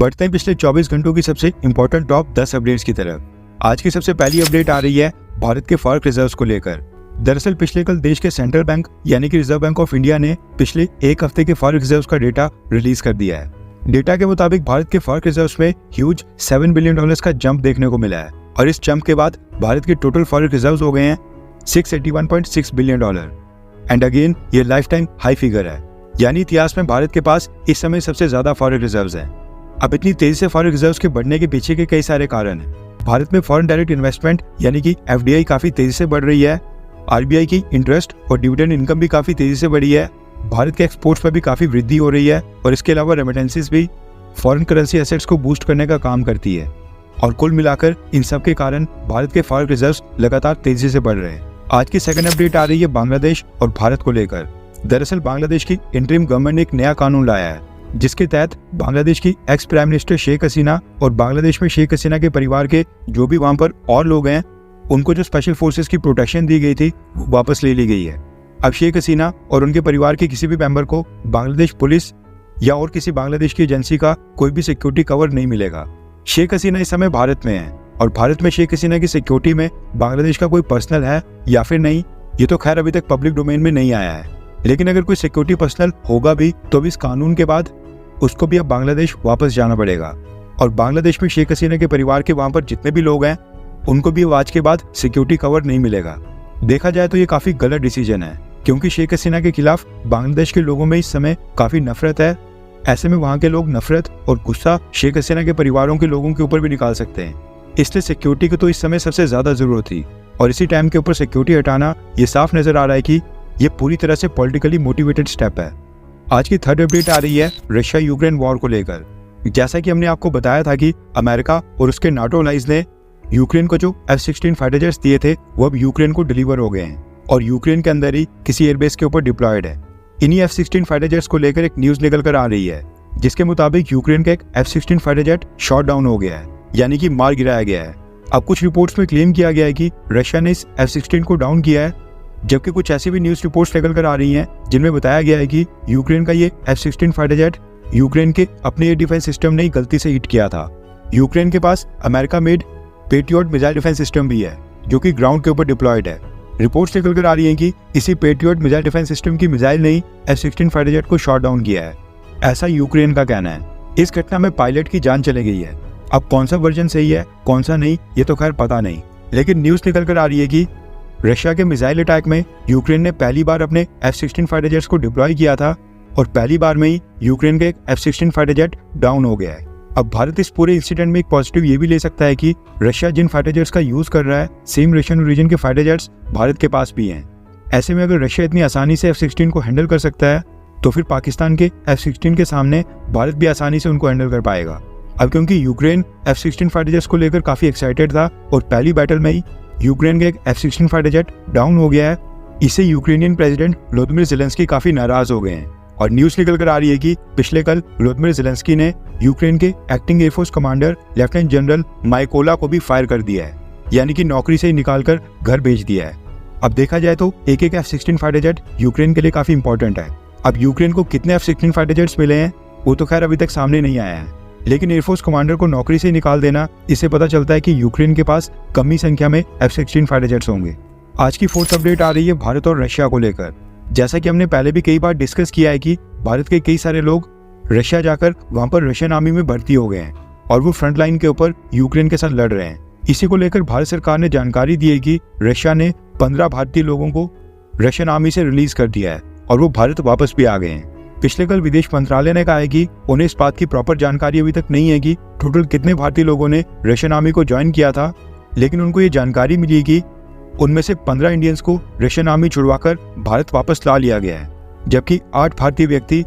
बढ़ते हैं पिछले 24 घंटों की सबसे इंपॉर्टेंट टॉप 10 अपडेट्स की तरफ। आज की सबसे पहली अपडेट आ रही है भारत के फॉरेक्स रिजर्व्स को लेकर। दरअसल पिछले कल देश के सेंट्रल बैंक यानी कि रिजर्व बैंक ऑफ इंडिया ने पिछले एक हफ्ते के फॉरेक्स रिजर्व्स का डेटा रिलीज कर दिया है। डेटा के मुताबिक भारत के फॉरेक्स रिजर्व्स में ह्यूज $7 बिलियन का जंप देखने को मिला है और इस जंप के बाद भारत के टोटल फॉरेक्स रिजर्व्स हो गए हैं $681.6 बिलियन। एंड अगेन ये लाइफ टाइम हाई फिगर है, यानी इतिहास में भारत के पास इस समय सबसे ज्यादा फॉरेक्स रिजर्व्स हैं। अब इतनी तेजी से फॉरेक्स रिजर्व्स के बढ़ने के पीछे के कई सारे कारण हैं। भारत में फॉरेन डायरेक्ट इन्वेस्टमेंट यानी कि FDI काफी तेजी से बढ़ रही है। RBI की इंटरेस्ट और डिविडेंड इनकम भी काफी तेजी से बढ़ी है। भारत के एक्सपोर्ट्स पर भी काफी वृद्धि हो रही है और इसके अलावा रेमिटेंसेस भी फॉरेन करेंसी एसेट्स को बूस्ट करने का काम करती है। और कुल मिलाकर इन सब के कारण भारत के फॉरेक्स रिजर्व्स लगातार तेजी से बढ़ रहे हैं। आज की सेकंड अपडेट आ रही है बांग्लादेश और भारत को लेकर। दरअसल बांग्लादेश की इंटरिम गवर्नमेंट ने एक नया कानून लाया है जिसके तहत बांग्लादेश की ex prime minister Sheikh Hasina और बांग्लादेश में शेख हसीना के परिवार के जो भी वहां पर और लोग हैं उनको जो स्पेशल फोर्सेस की प्रोटेक्शन दी गई थी वो वापस ले ली गई है। अब शेख हसीना और उनके परिवार के किसी भी मेंबर को बांग्लादेश पुलिस या और किसी बांग्लादेश की एजेंसी का कोई भी सिक्योरिटी कवर नहीं मिलेगा। शेख हसीना इस समय भारत में है और भारत में शेख हसीना की सिक्योरिटी में बांग्लादेश का कोई पर्सनल है या फिर नहीं, ये तो खैर अभी तक पब्लिक डोमेन में नहीं आया है। लेकिन अगर कोई सिक्योरिटी पर्सनल होगा भी तो भी इस कानून के बाद उसको भी अब बांग्लादेश वापस जाना पड़ेगा और बांग्लादेश में शेख हसीना के परिवार के वहां पर जितने भी लोग हैं उनको भी आज के बाद सिक्योरिटी कवर नहीं मिलेगा। देखा जाए तो ये काफी गलत डिसीजन है क्योंकि शेख हसीना के खिलाफ बांग्लादेश के लोगों में इस समय काफी नफरत है। ऐसे में वहां के लोग नफरत और गुस्सा शेख हसीना के परिवारों के लोगों के ऊपर भी निकाल सकते हैं। इसलिए सिक्योरिटी की तो इस समय सबसे ज्यादा जरूरत थी और इसी टाइम के ऊपर सिक्योरिटी हटाना ये साफ नजर आ रहा है कि ये पूरी तरह से पॉलिटिकली मोटिवेटेड स्टेप है। आज की थर्ड अपडेट आ रही है रशिया यूक्रेन वॉर को लेकर। जैसा कि हमने आपको बताया था कि अमेरिका और उसके नाटो अलाइज ने यूक्रेन को जो F-16 फाइटर जेट्स दिए थे वो अब यूक्रेन को डिलीवर हो गए हैं और यूक्रेन के अंदर ही किसी एयरबेस के ऊपर डिप्लॉयड है। इन्हीं F-16 फाइटर जेट्स को लेकर एक न्यूज निकल कर आ रही है जिसके मुताबिक यूक्रेन का एक F-16 fighter jet shot down हो गया है, यानी कि मार गिराया गया है। अब कुछ रिपोर्ट्स में क्लेम किया गया है कि रशिया ने इस F-16 को डाउन किया है, जबकि कुछ ऐसी भी न्यूज रिपोर्ट्स निकल कर आ रही हैं जिनमें बताया गया है कि यूक्रेन का ये F-16 फाइटर जेट यूक्रेन के अपने एयर डिफेंस सिस्टम ने गलती से हिट किया था। यूक्रेन के पास America made Patriot missile defence system भी है जो कि ग्राउंड के ऊपर डिप्लॉयड है। रिपोर्ट्स निकल कर आ रही हैं कि इसी पेट्रियट मिसाइल डिफेंस सिस्टम की मिसाइल ने ही F-16 फाइटर जेट को शॉट डाउन किया है, ऐसा यूक्रेन का कहना है। इस घटना में पायलट की जान चली गई है। अब कौन सा वर्जन सही है कौन सा नहीं ये तो खैर पता नहीं, लेकिन न्यूज निकल कर आ रही है कि रशिया के मिसाइल अटैक में यूक्रेन ने पहली बार अपने F-16 फाइटर जेट्स को डिप्लॉय किया था और पहली बार में ही यूक्रेन का एक F-16 फाइटर जेट डाउन हो गया है। अब भारत इस पूरे इंसिडेंट में एक पॉजिटिव ये भी ले सकता है कि रशिया जिन फाइटर जेट्स का यूज कर रहा है सेम रशियन ओरिजिन के फाइटर जेट्स भारत के पास भी हैं। ऐसे में अगर रशिया इतनी आसानी से F-16 को हैंडल कर सकता है तो फिर पाकिस्तान के F-16 के सामने भारत भी आसानी से उनको हैंडल कर पाएगा। अब क्योंकि यूक्रेन F-16 फाइटर जेट्स को लेकर काफी एक्साइटेड था और पहली बैटल में ही यूक्रेन का एक F-16 फाइटर जेट डाउन हो गया है, इससे यूक्रेनियन प्रेसिडेंट व्लादिमीर ज़ेलेंस्की काफी नाराज हो गए हैं। और न्यूज निकल कर आ रही है कि पिछले कल व्लादिमीर ज़ेलेंस्की ने यूक्रेन के acting air force commander lieutenant general Mykola को भी फायर कर दिया है, यानी कि नौकरी से ही निकालकर घर भेज दिया है। अब देखा जाए तो एक एक F-16 फाइटर जेट यूक्रेन के लिए काफी इंपॉर्टेंट है। अब यूक्रेन को कितने F-16 फाइटर जेट्स मिले हैं वो तो खैर अभी तक सामने नहीं आया है, लेकिन एयरफोर्स कमांडर को नौकरी से निकाल देना इससे पता चलता है कि यूक्रेन के पास कम ही संख्या में F-16 फाइटर जेट्स होंगे। आज की फोर्थ अपडेट आ रही है भारत और रशिया को लेकर। जैसा कि हमने पहले भी कई बार डिस्कस किया है कि भारत के कई सारे लोग रशिया जाकर वहां पर रशियन आर्मी में भर्ती हो गए हैं और वो फ्रंट लाइन के ऊपर यूक्रेन के साथ लड़ रहे हैं। इसी को लेकर भारत सरकार ने जानकारी दी है कि रशिया ने 15 भारतीय लोगों को रशियन आर्मी से रिलीज कर दिया है और वो भारत वापस भी आ गए हैं। पिछले कल विदेश मंत्रालय ने कहा है कि उन्हें इस बात की प्रॉपर जानकारी अभी तक नहीं है कि टोटल कितने भारतीय लोगों ने रशियन आर्मी को ज्वाइन किया था, लेकिन उनको ये जानकारी मिली कि उनमें से 15 इंडियंस को रशियन आर्मी छुड़वाकर भारत वापस ला लिया गया है, जबकि 8 भारतीय व्यक्ति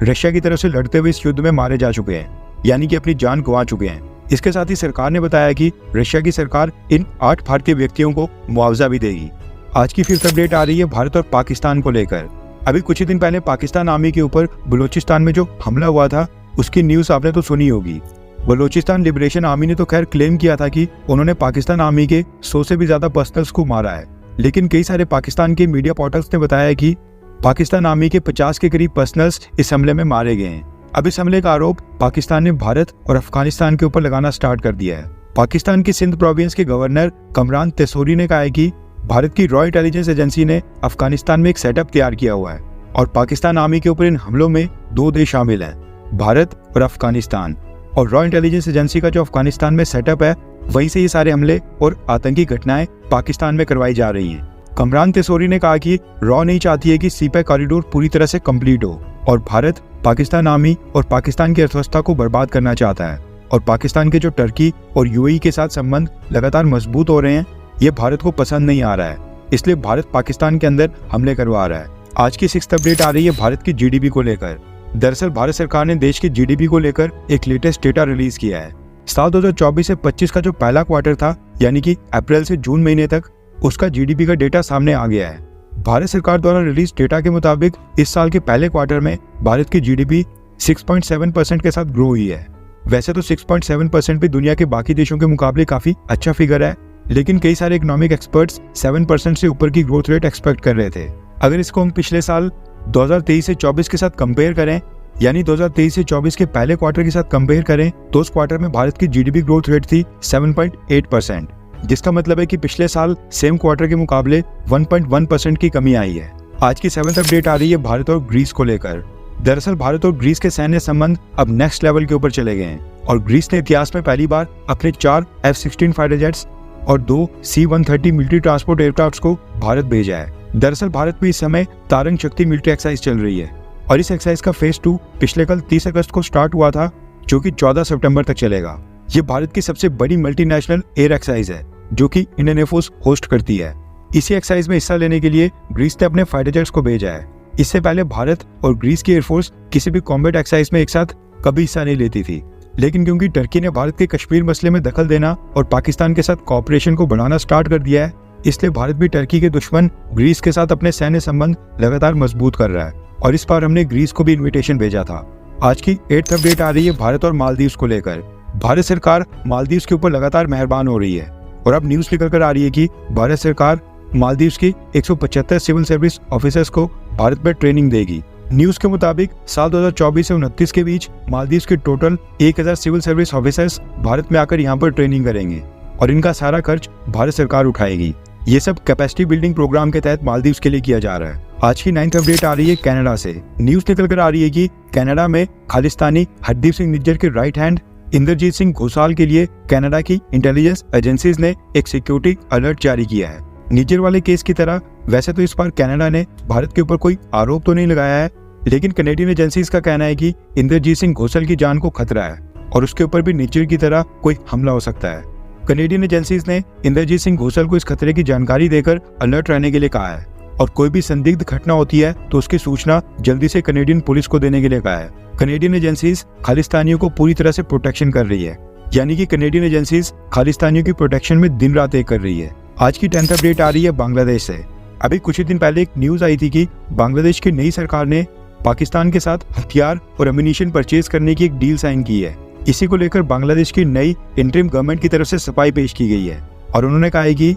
रशिया की तरफ से लड़ते हुए इस युद्ध में मारे जा चुके हैं, यानी कि अपनी जान गंवा चुके हैं। इसके साथ ही सरकार ने बताया कि रशिया की सरकार इन 8 भारतीय व्यक्तियों को मुआवजा भी देगी। आज की फिफ्थ अपडेट आ रही है भारत और पाकिस्तान को लेकर। अभी कुछ ही दिन पहले पाकिस्तान आर्मी के ऊपर बलूचिस्तान में जो हमला हुआ था उसकी न्यूज आपने तो सुनी होगी। बलूचिस्तान लिबरेशन आर्मी ने तो खैर क्लेम किया था कि उन्होंने पाकिस्तान आर्मी के 100 से भी ज्यादा पर्सनल्स को मारा है, लेकिन कई सारे पाकिस्तान के मीडिया पोर्टल्स ने बताया है कि पाकिस्तान आर्मी के 50 के करीब पर्सनल्स इस हमले में मारे गए हैं। अब इस हमले का आरोप पाकिस्तान ने भारत और अफगानिस्तान के ऊपर लगाना स्टार्ट कर दिया है। पाकिस्तान की सिंध प्रोविंस के गवर्नर कमरान तेसूरी ने कहा है कि भारत की रॉ इंटेलिजेंस एजेंसी ने अफगानिस्तान में एक सेटअप तैयार किया हुआ है और पाकिस्तान आर्मी के ऊपर इन हमलों में 2 देश शामिल हैं, भारत और अफगानिस्तान। और रॉ इंटेलिजेंस एजेंसी का जो अफगानिस्तान में सेटअप है, वहीं से ये सारे हमले और आतंकी घटनाएं पाकिस्तान में करवाई जा रही हैं। कमरान तेसूरी ने कहा कि रॉ नहीं चाहती है कि सीपैक कॉरिडोर पूरी तरह से कंप्लीट हो और भारत पाकिस्तान आर्मी और पाकिस्तान की अर्थव्यवस्था को बर्बाद करना चाहता है। और पाकिस्तान के जो टर्की और यूएई के साथ संबंध लगातार मजबूत हो रहे हैं, ये भारत को पसंद नहीं आ रहा है, इसलिए भारत पाकिस्तान के अंदर हमले करवा रहा है। आज की 6th अपडेट आ रही है भारत की जीडीपी को लेकर। दरअसल भारत सरकार ने देश की जीडीपी को लेकर एक लेटेस्ट डेटा रिलीज किया है। साल 2024 से 25 का जो पहला क्वार्टर था, यानी कि अप्रैल से जून महीने तक, उसका जीडीपी का डेटा सामने आ गया है। भारत सरकार द्वारा रिलीज डेटा के मुताबिक इस साल के पहले क्वार्टर में भारत की जीडीपी 6.7% के साथ ग्रो हुई है। वैसे तो 6.7% भी दुनिया के बाकी देशों के मुकाबले काफी अच्छा फिगर है, लेकिन कई सारे इकोनॉमिक एक्सपर्ट्स 7% से ऊपर की ग्रोथ रेट एक्सपेक्ट कर रहे थे। अगर इसको हम पिछले साल 2023 से 24 के साथ कंपेयर करें, यानी 2023 से 24 के पहले क्वार्टर के साथ कंपेयर करें, तो उस क्वार्टर में भारत की जीडीपी ग्रोथ रेट थी 7.8%, जिसका मतलब है कि पिछले साल सेम क्वार्टर के मुकाबले 1.1% की कमी आई है। आज की 7th अपडेट आ रही है भारत और ग्रीस को लेकर। दरअसल भारत और ग्रीस के सैन्य संबंध अब नेक्स्ट लेवल के ऊपर चले गए हैं और ग्रीस ने इतिहास में पहली बार अपने 4 F-16 फाइटर जेट्स और 2 C-130 मिलिट्री ट्रांसपोर्ट एयरक्राफ्ट को भारत भेजा है। दरअसल भारत में इस समय तारंग शक्ति मिलिट्री एक्सरसाइज चल रही है और इस एक्सरसाइज का फेज 2 पिछले कल 30 अगस्त को स्टार्ट हुआ था, जो कि 14 सितंबर तक चलेगा। ये भारत की सबसे बड़ी मल्टीनेशनल एयर एक्सरसाइज है, जो कि इंडियन एयरफोर्स होस्ट करती है। इसी एक्सरसाइज में हिस्सा लेने के लिए ग्रीस ने अपने फाइटर जेट्स को भेजा है। इससे पहले भारत और ग्रीस की एयरफोर्स किसी भी कॉम्बैट एक्सरसाइज में एक साथ कभी हिस्सा नहीं लेती थी, लेकिन क्योंकि टर्की ने भारत के कश्मीर मसले में दखल देना और पाकिस्तान के साथ कोऑपरेशन को बढ़ाना स्टार्ट कर दिया है, इसलिए भारत भी टर्की के दुश्मन ग्रीस के साथ अपने सैन्य संबंध लगातार मजबूत कर रहा है और इस बार हमने ग्रीस को भी इन्विटेशन भेजा था। आज की 8th अपडेट आ रही है भारत और मालदीव्स को लेकर। भारत सरकार मालदीव्स के ऊपर लगातार मेहरबान हो रही है और अब न्यूज निकल कर आ रही है कि भारत सरकार मालदीव्स की 175 सिविल सर्विस ऑफिसर्स को भारत में ट्रेनिंग देगी। न्यूज के मुताबिक साल 2024 से 29 के बीच मालदीव्स के total 1000 civil service officers Bharat में आकर यहाँ पर ट्रेनिंग करेंगे और इनका सारा खर्च भारत सरकार उठाएगी। ये सब कैपेसिटी बिल्डिंग प्रोग्राम के तहत मालदीव्स के लिए किया जा रहा है। आज की 9th अपडेट आ रही है कनाडा से। न्यूज निकल कर आ रही है कि कनाडा में खालिस्तानी हरदीप सिंह निज्जर के राइट हैंड इंद्रजीत सिंह घोसाल के लिए कनाडा की इंटेलिजेंस एजेंसीज ने एक सिक्योरिटी अलर्ट जारी किया है। निज्जर वाले केस की तरह वैसे तो इस बार कनाडा ने भारत के ऊपर कोई आरोप तो नहीं लगाया है, लेकिन कनेडियन एजेंसीज का कहना है कि इंद्रजीत सिंह घोसाल की जान को खतरा है और उसके ऊपर भी निज्जर की तरह कोई हमला हो सकता है। कनेडियन एजेंसीज ने इंद्रजीत सिंह घोसाल को इस खतरे की जानकारी देकर अलर्ट रहने के लिए कहा है और कोई भी संदिग्ध घटना होती है तो उसकी सूचना जल्दी से कनेडियन पुलिस को देने के लिए कहा है। कनेडियन एजेंसीज खालिस्तानियों को पूरी तरह से प्रोटेक्शन कर रही है, यानी कि कनेडियन एजेंसीज खालिस्तानियों की प्रोटेक्शन में दिन रात एक कर रही है। आज की 10th अपडेट आ रही है बांग्लादेश से। अभी कुछ ही दिन पहले एक न्यूज आई थी कि बांग्लादेश की नई सरकार ने पाकिस्तान के साथ हथियार और एम्यूनिशन परचेज करने की एक डील साइन की है। इसी को लेकर बांग्लादेश की नई इंटरिम गवर्नमेंट की तरफ से सफाई पेश की गई है और उन्होंने कहा है कि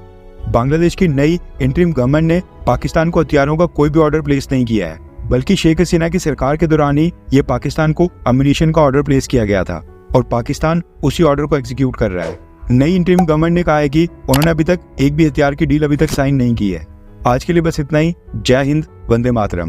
बांग्लादेश की नई इंटरिम गवर्नमेंट ने पाकिस्तान को हथियारों का कोई भी ऑर्डर प्लेस नहीं किया है, बल्कि शेख हसीना की सरकार के दौरान ही ये पाकिस्तान को एम्यूनिशन का ऑर्डर प्लेस किया गया था और पाकिस्तान उसी ऑर्डर को एग्जीक्यूट कर रहा है। नई इंटरिम गवर्नमेंट ने कहा है कि उन्होंने अभी तक एक भी हथियार की डील अभी तक साइन नहीं की है। आज के लिए बस इतना ही। जय हिंद, वंदे मातरम।